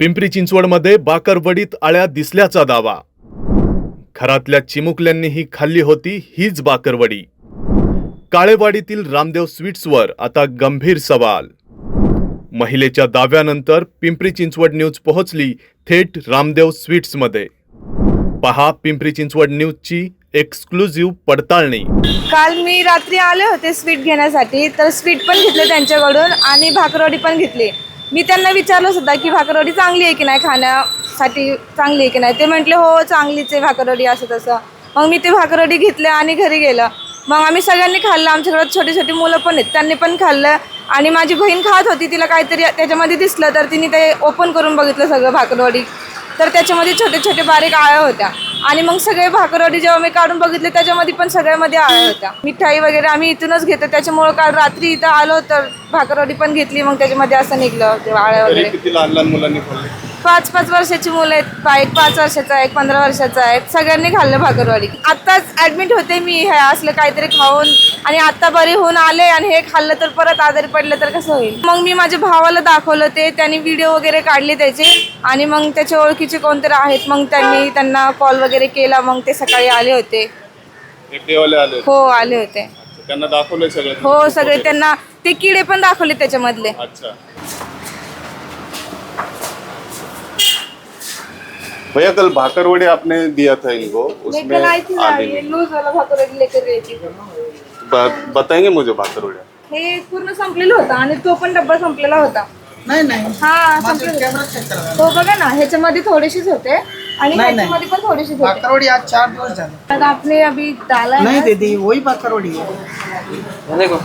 पिंपरी चिंचवडमध्ये बाकरवडीत आळ्या दिसल्याचा दावा. घरातल्या चिमुकल्यांनीही खाल्ली होती हीच बाकरवडी. काळेवाडीतील रामदेव स्वीट्सवर आता गंभीर सवाल. महिलेच्या दाव्यानंतर पिंपरी चिंचवड न्यूज पोहोचली थेट रामदेव स्वीट्समध्ये. पहा पिंपरी चिंचवड न्यूजची एक्सक्लुझिव्ह पडताळणी. काल मी रात्री आले होते स्वीट घेण्यासाठी, तर स्वीट पण घेतले त्यांच्याकडून आणि भाकरवडी पण घेतली. मी त्यांना विचारलं सुद्धा की भाकरवडी चांगली आहे की नाही, खाण्यासाठी चांगली आहे की नाही. ते म्हटले हो चांगलीच आहे भाकरवडी, असं तसं. मग मी ते भाकरवडी घेतल्या आणि घरी गेलं. मग आम्ही सगळ्यांनी खाल्लं. आमच्याकडे छोटे छोटे मुलं पण आहेत, त्यांनी पण खाल्लं. आणि माझी बहीण खात होती, तिला काहीतरी त्याच्यामध्ये दिसलं तर तिने ते ओपन करून बघितलं सगळं भाकरवडी, तर त्याच्यामध्ये छोटे छोटे बारीक आळ्या होत्या. आणि मग सगळे भाकरवडी जेव्हा मी काढून बघितले त्याच्यामध्ये पण सगळ्यामध्ये आळ्या होत्या. मिठाई वगैरे आम्ही इथूनच घेतो, त्याच्यामुळे काल रात्री इथं आलो तर भाकरवडी पण घेतली. मग त्याच्यामध्ये असं निघलं ते आळ्या वगैरे. किती लहान लहान मुलांनी खाल्ले? 5-5 वर्षाची मुलं आहेत, एक 5 वर्षाचा आहे, एक 15 वर्षाचा आहे. सगळ्यांनी खाल्लं भाकरवडी. आत्ताच ॲडमिट होते मी हे असलं काहीतरी खाऊन, आणि आत्ता बरी होऊन आले आणि हे खाल्लं तर परत आजारी पडलं तर कसं होईल. मग मी माझ्या भावाला दाखवलं, ते त्यांनी व्हिडिओ वगैरे काढले त्याचे, आणि मग त्याच्या ओळखीचे कोणतरी आहेत, मग त्यांना कॉल वगैरे केला. मग ते सकाळी आले होते. एकटेवाले आले? हो आले होते. त्यांना दाखवलंय सगळं? हो सगळे, त्यांना ते किडे पण दाखवले त्याच्यामधले. अच्छा. भैया कल भाकरवड़ी आपने दिया था इनको, उसमें लूज वाला भाकरवडी लेकर गई थी. बताएंगे मुझे भाकरवड़ी? हे पूर्ण संपलेलं होतं आणि तो पण डब्बा संपलेला होता. नाही हा संपलेला. हो बघा ना, ह्याच्यामध्ये थोडेसेच होते आणि ह्याच्यामध्ये पण थोडेसेच होते. भाकरवड़ी आज 4 दिवस झाले. तर आपने अभी डाला नहीं है. दीदी, वही भाकरवड़ी है. देखो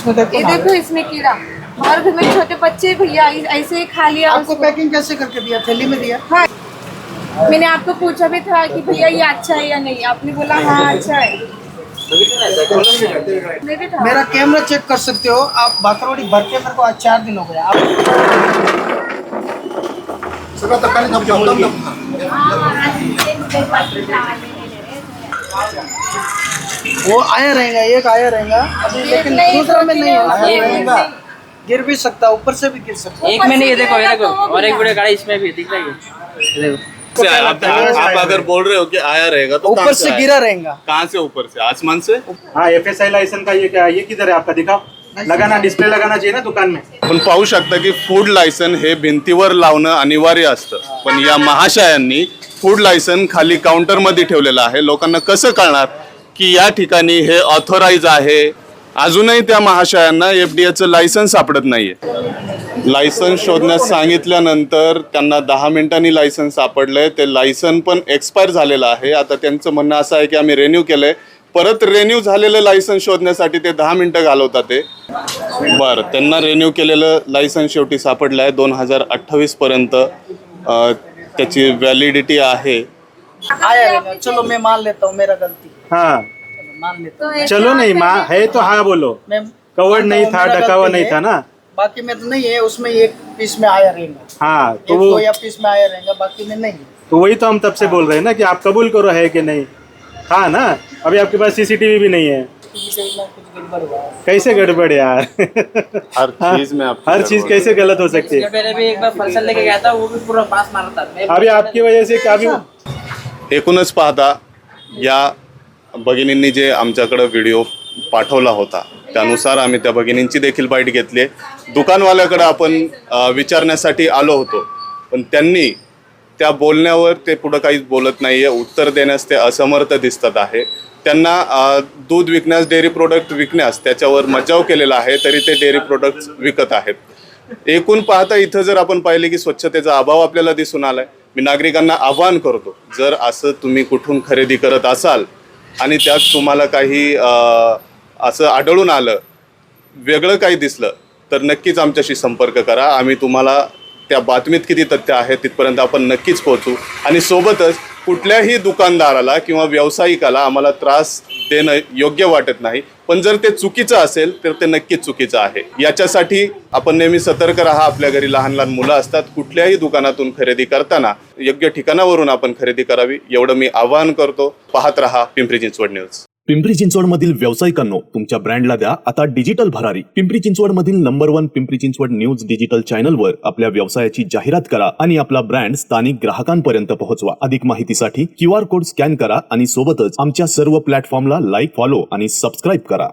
ये देखो इसमें कीड़ा, और घर में छोटे बच्चे भैया ऐसे ही खा लिया. आपको पैकिंग कैसे करके दिया? थैली में दिया? हाँ, मैंने आपको पूछा भी था कि भैया ये अच्छा है या नहीं, आपने बोला हाँ अच्छा है. मेरा कैमरा चेक कर सकते हो आप. भाकरवड़ी भर के मेरे को आज 4 दिन हो गया. आप वो आया रहेगा, एक आया रहेगा अभी, लेकिन दूसरा में नहीं है. गिर भी सकता, ऊपर से भी गिर सकता. एक में नहीं, ये देखो और एक वीडियो काढ़ा इसमें भी दिख रहा है, ये देखो. आप अगर बोल रहे हो कि आया रहेगा तो ऊपर से गिरा रहेगा. कहाँ से? ऊपर से, आसमान से? हाँ, FSI लाइसेंस का ये क्या है? ये किधर है आपका? दिखाओ. लगाना, डिस्प्ले लगाना चाहिए ना दुकान में. पण पाहू शकता की फूड लायसन हे भिंतीवर लावणं अनिवार्य असतं, पण या महाशयांनी फूड लायसन खाली काउंटर मध्ये ठेवलेलं आहे. लोकांना कसं कळणार की या ठिकाणी हे ऑथराइज आहे? अजूनही त्या महाशयांना FDAचं लायसन्स सापडत नाहीये. लायसन्स शोधण्यास सांगितल्यानंतर त्यांना 10 मिनिटांनी लायसन्स सापडलंय. ते लायसन पण एक्सपायर झालेलं आहे. आता त्यांचं म्हणणं असं आहे की आम्ही रिन्यू केलंय. परत रिन्यू झालेलं लायसन्स शोधण्यासाठी ते 10 मिनिटं घालवतात ते. बरं, त्यांना रिन्यू केलेलं लायसन्स शेवटी सापडलं आहे. 2028 पर्यंत त्याची व्हॅलिडिटी आहे. आया रहेगा. चलो मैं मान लेता हूँ, मेरा गलती. हाँ, मान लेता हूँ. चलो नहीं माँ है तो हाँ बोलो. मैं कवर्ड नहीं था, मेरा ढका हुआ गलती नहीं है. था ना. बाकी में तो नहीं है, उसमें एक पीस में आया रहेगा. हाँ तो एक वो, 2 या पीस में आया रहेगा, बाकी में नहीं. तो वही तो हम तब से बोल रहे हैं ना कि आप कबूल करो है कि नहीं. हाँ ना, अभी आपके पास CCTV भी नहीं है. कुछ गड़बड़ हुआ है. कैसे गड़बड़ यार. हर चीज में हर चीज कैसे गलत हो सकती है. पहले भी एक बार फलसन लेके गया था, वो भी पूरा पास मारा था. अभी आपकी वजह से काफी. एकूणच पाहता या भगिनींनी जे आमच्याकडे व्हिडिओ पाठवला होता त्यानुसार आम्ही त्या भगिनींची देखील बाईट घेतली. दुकानवाल्याकडे आपण विचारण्यासाठी आलो होतो, पण त्यांनी त्या बोलण्यावर ते पुढं काहीच बोलत नाही आहे. उत्तर देण्यास ते असमर्थ दिसतात आहे. त्यांना दूध विकण्यास, डेअरी प्रोडक्ट विकण्यास त्याच्यावर मज्जाव केलेला आहे, तरी ते डेअरी प्रोडक्ट्स विकत आहेत. एकूण पाहता इथं जर आपण पाहिले की स्वच्छतेचा अभाव आपल्याला दिसून आलाय. मी नागरिकांना आवाहन करतो, जर असं तुम्ही कुठून खरेदी करत असाल आणि त्यात तुम्हाला काही असं आढळून आलं, वेगळं काही दिसलं, तर नक्कीच आमच्याशी संपर्क करा. आम्ही तुम्हाला त्या बातमीत किती तथ्य आहे तिथपर्यंत आपण नक्कीच पोहोचू. आणि सोबतच कुठल्याही दुकानदाराला किंवा व्यावसायिकाला आम्हाला त्रास देणं योग्य वाटत नाही, पण जर ते चुकीचं असेल तर ते नक्कीच चुकीचं आहे. याच्यासाठी आपण नेहमी सतर्क राहा. आपल्या घरी लहान लहान मुलं असतात. कुठल्याही दुकानातून खरेदी करताना योग्य ठिकाणावरून आपण खरेदी करावी, एवढं मी आवाहन करतो. पाहत रहा पिंपरी चिंचवड न्यूज. पिंपरी चिंचवडमधील व्यावसायिकांनो, तुमच्या ब्रँडला द्या आता डिजिटल भरारी. Pimpri चिंचवडमधील number 1 Pimpri Chinchwad news digital चॅनलवर आपल्या व्यवसायाची जाहिरात करा आणि आपला ब्रँड स्थानिक ग्राहकांपर्यंत पोहोचवा. अधिक माहितीसाठी QR कोड स्कॅन करा आणि सोबतच आमच्या सर्व प्लॅटफॉर्मला लाईक, फॉलो आणि सबस्क्राईब करा.